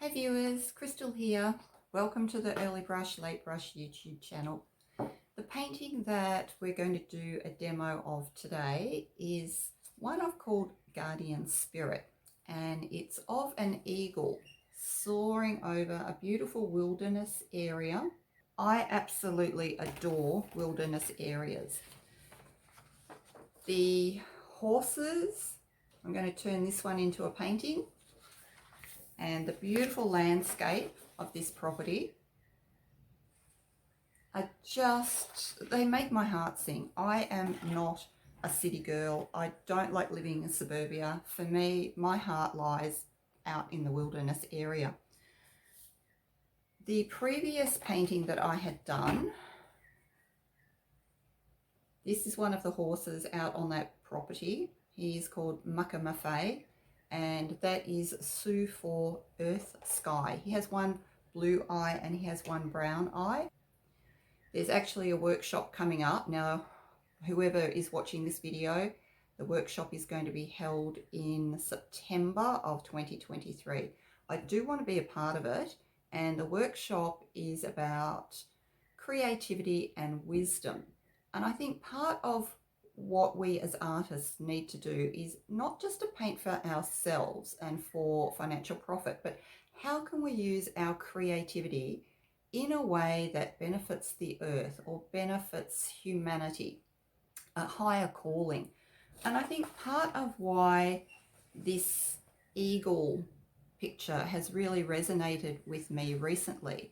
Hey viewers, Crystal here. Welcome to the Early Brush, Late Brush YouTube channel. The painting that we're going to do a demo of today is one I've called Guardian Spirit, and it's of an eagle soaring over a beautiful wilderness area. I absolutely adore wilderness areas. The horses, I'm going to turn this one into a painting. And the beautiful landscape of this property are they make my heart sing. I am not a city girl. I don't like living in suburbia. For me, my heart lies out in the wilderness area. The previous painting that I had done, this is one of the horses out on that property. He is called Muckamafay. And that is Sioux for Earth Sky. He has one blue eye and he has one brown eye. There's actually a workshop coming up. Now, whoever is watching this video, the workshop is going to be held in September of 2023. I do want to be a part of it, and the workshop is about creativity and wisdom. And I think part of what we as artists need to do is not just to paint for ourselves and for financial profit, but how can we use our creativity in a way that benefits the earth or benefits humanity, a higher calling. And I think part of why this eagle picture has really resonated with me recently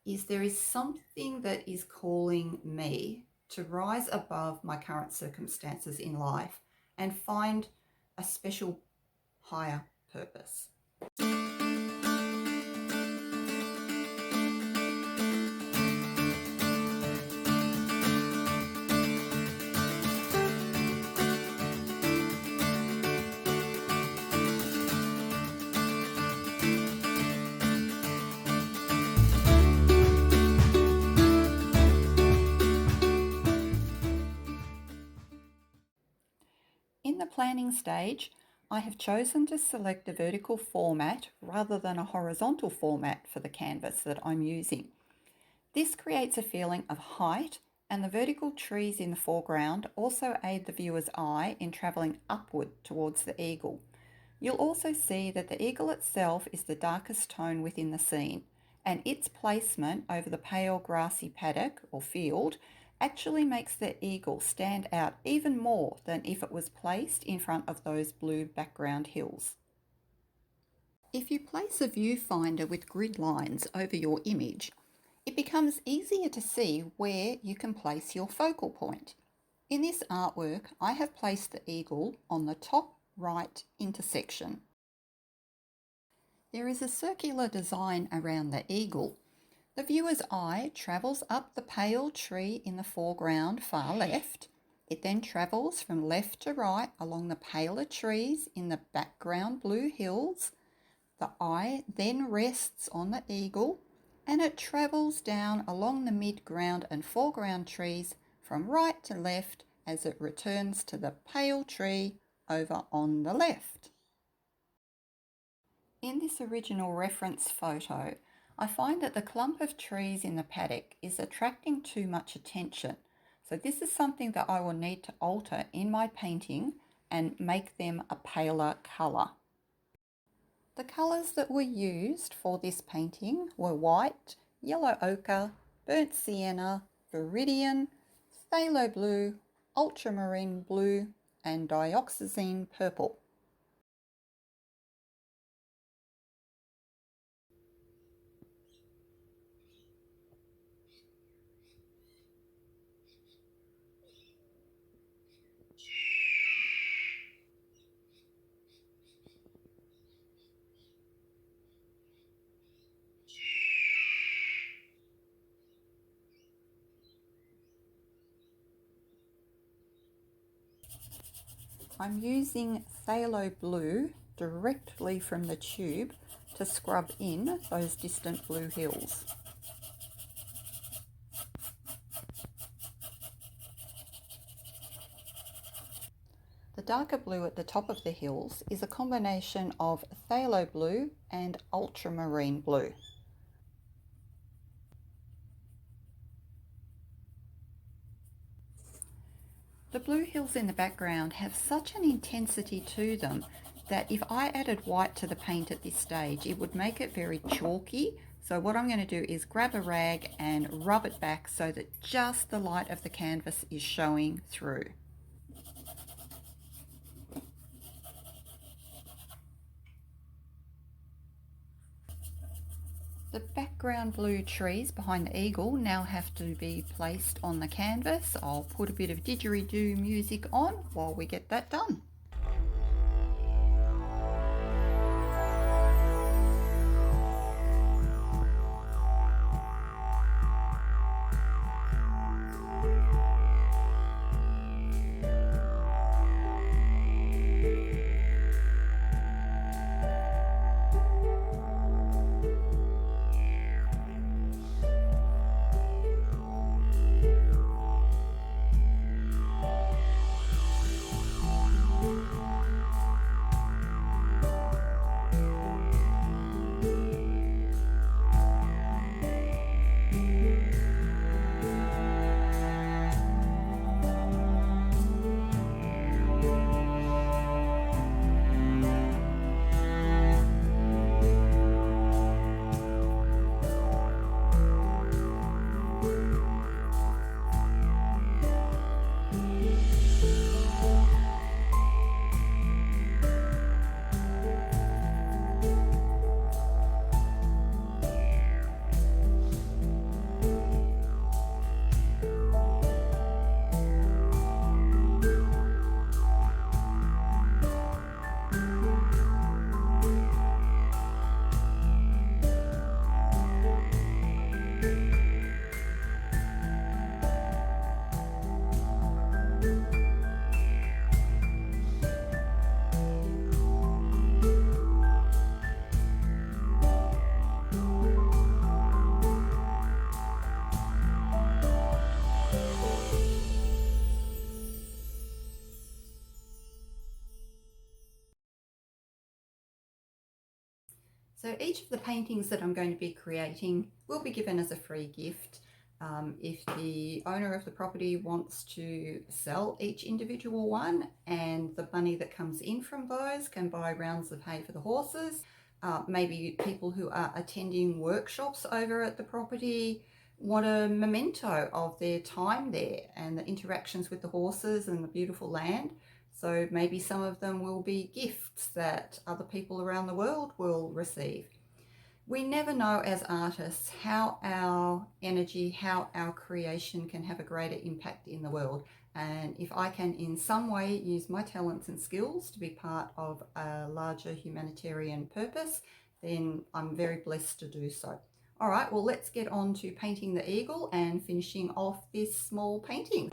is there is something that is calling me to rise above my current circumstances in life and find a special higher purpose. In the planning stage, I have chosen to select a vertical format rather than a horizontal format for the canvas that I'm using. This creates a feeling of height, and the vertical trees in the foreground also aid the viewer's eye in travelling upward towards the eagle. You'll also see that the eagle itself is the darkest tone within the scene, and its placement over the pale grassy paddock or field actually makes the eagle stand out even more than if it was placed in front of those blue background hills. If you place a viewfinder with grid lines over your image, it becomes easier to see where you can place your focal point. In this artwork, I have placed the eagle on the top right intersection. There is a circular design around the eagle. The viewer's eye travels up the pale tree in the foreground far left. It then travels from left to right along the paler trees in the background blue hills. The eye then rests on the eagle, and it travels down along the midground and foreground trees from right to left as it returns to the pale tree over on the left. In this original reference photo, I find that the clump of trees in the paddock is attracting too much attention. So this is something that I will need to alter in my painting and make them a paler colour. The colours that were used for this painting were white, yellow ochre, burnt sienna, viridian, phthalo blue, ultramarine blue, and dioxazine purple. I'm using phthalo blue directly from the tube to scrub in those distant blue hills. The darker blue at the top of the hills is a combination of phthalo blue and ultramarine blue. The blue hills in the background have such an intensity to them that if I added white to the paint at this stage, it would make it very chalky. So what I'm going to do is grab a rag and rub it back so that just the light of the canvas is showing through. The background blue trees behind the eagle now have to be placed on the canvas. I'll put a bit of didgeridoo music on while we get that done. So each of the paintings that I'm going to be creating will be given as a free gift. If the owner of the property wants to sell each individual one, and the money that comes in from those can buy rounds of hay for the horses, maybe people who are attending workshops over at the property want a memento of their time there and the interactions with the horses and the beautiful land. So maybe some of them will be gifts that other people around the world will receive. We never know as artists how our energy, how our creation can have a greater impact in the world. And if I can in some way use my talents and skills to be part of a larger humanitarian purpose, then I'm very blessed to do so. All right, well, let's get on to painting the eagle and finishing off this small painting.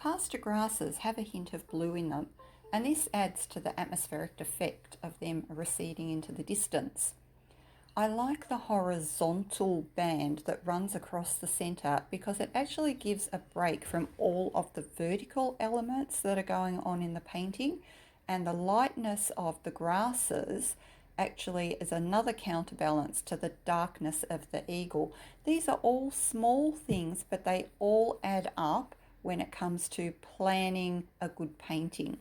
pasture grasses have a hint of blue in them, and this adds to the atmospheric effect of them receding into the distance. I like the horizontal band that runs across the centre because it actually gives a break from all of the vertical elements that are going on in the painting, and the lightness of the grasses actually is another counterbalance to the darkness of the eagle. These are all small things, but they all add up when it comes to planning a good painting.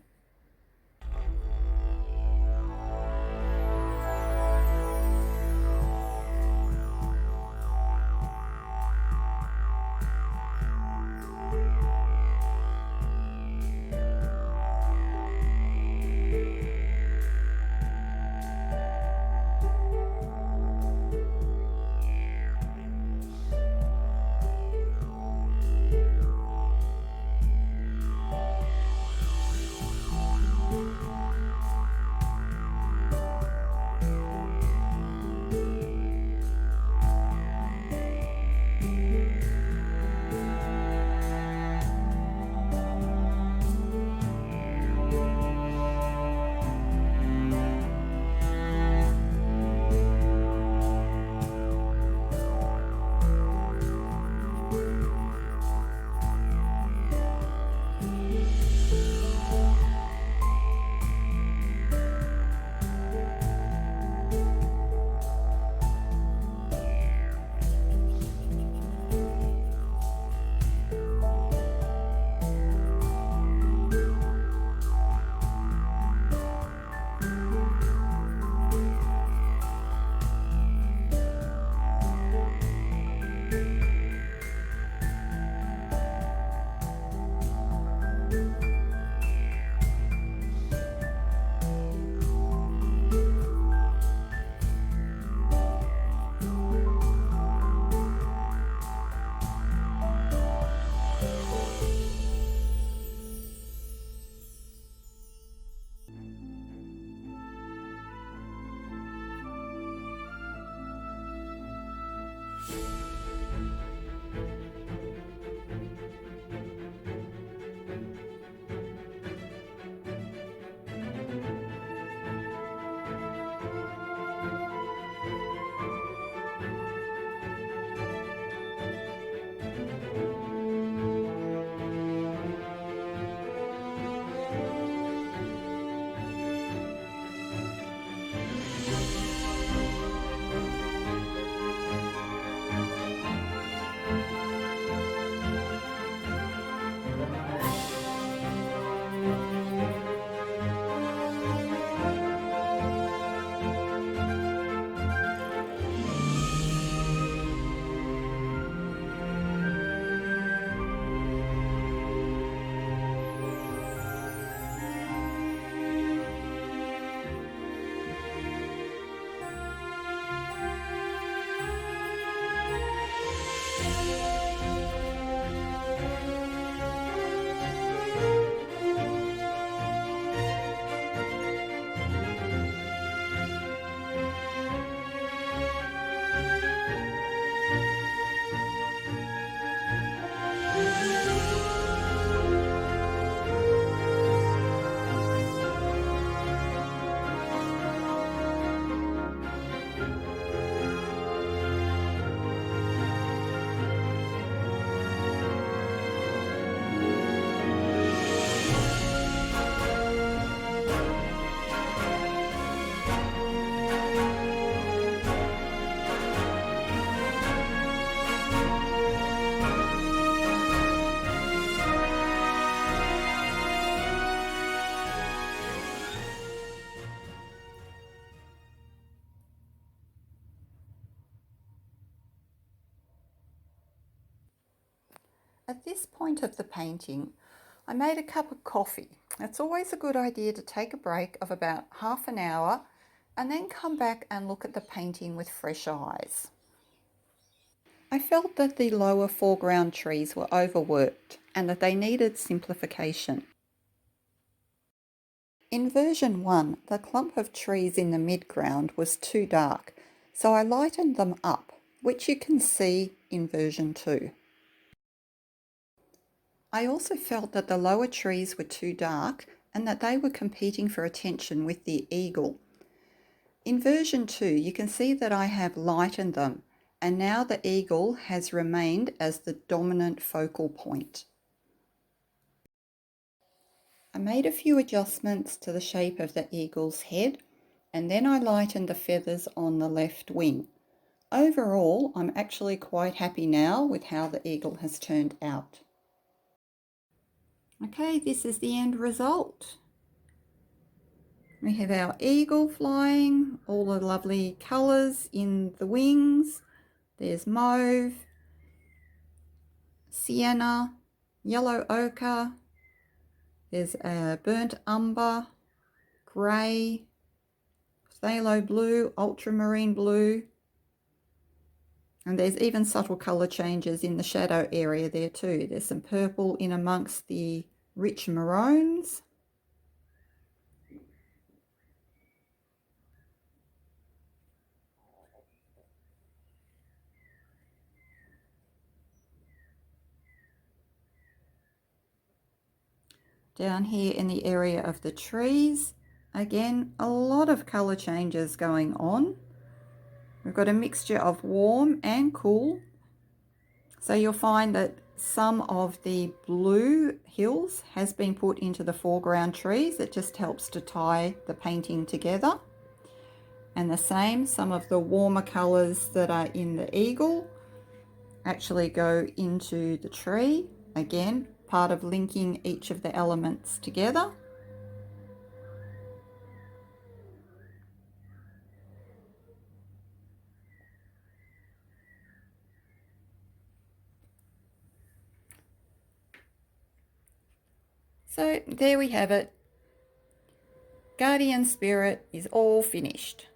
At this point of the painting, I made a cup of coffee. It's always a good idea to take a break of about half an hour and then come back and look at the painting with fresh eyes. I felt that the lower foreground trees were overworked and that they needed simplification. In version 1, the clump of trees in the midground was too dark, so I lightened them up, which you can see in version 2. I also felt that the lower trees were too dark and that they were competing for attention with the eagle. In version 2, you can see that I have lightened them, and now the eagle has remained as the dominant focal point. I made a few adjustments to the shape of the eagle's head, and then I lightened the feathers on the left wing. Overall, I'm actually quite happy now with how the eagle has turned out. Okay, this is the end result. We have our eagle flying, all the lovely colours in the wings. There's mauve, sienna, yellow ochre, there's a burnt umber, grey, phthalo blue, ultramarine blue, and there's even subtle colour changes in the shadow area there too. There's some purple in amongst the rich maroons. Down here in the area of the trees, again, a lot of colour changes going on. We've got a mixture of warm and cool. So you'll find that some of the blue hills has been put into the foreground trees. It just helps to tie the painting together. And the same, some of the warmer colours that are in the eagle actually go into the tree. Again, part of linking each of the elements together. So there we have it. Guardian Spirit is all finished.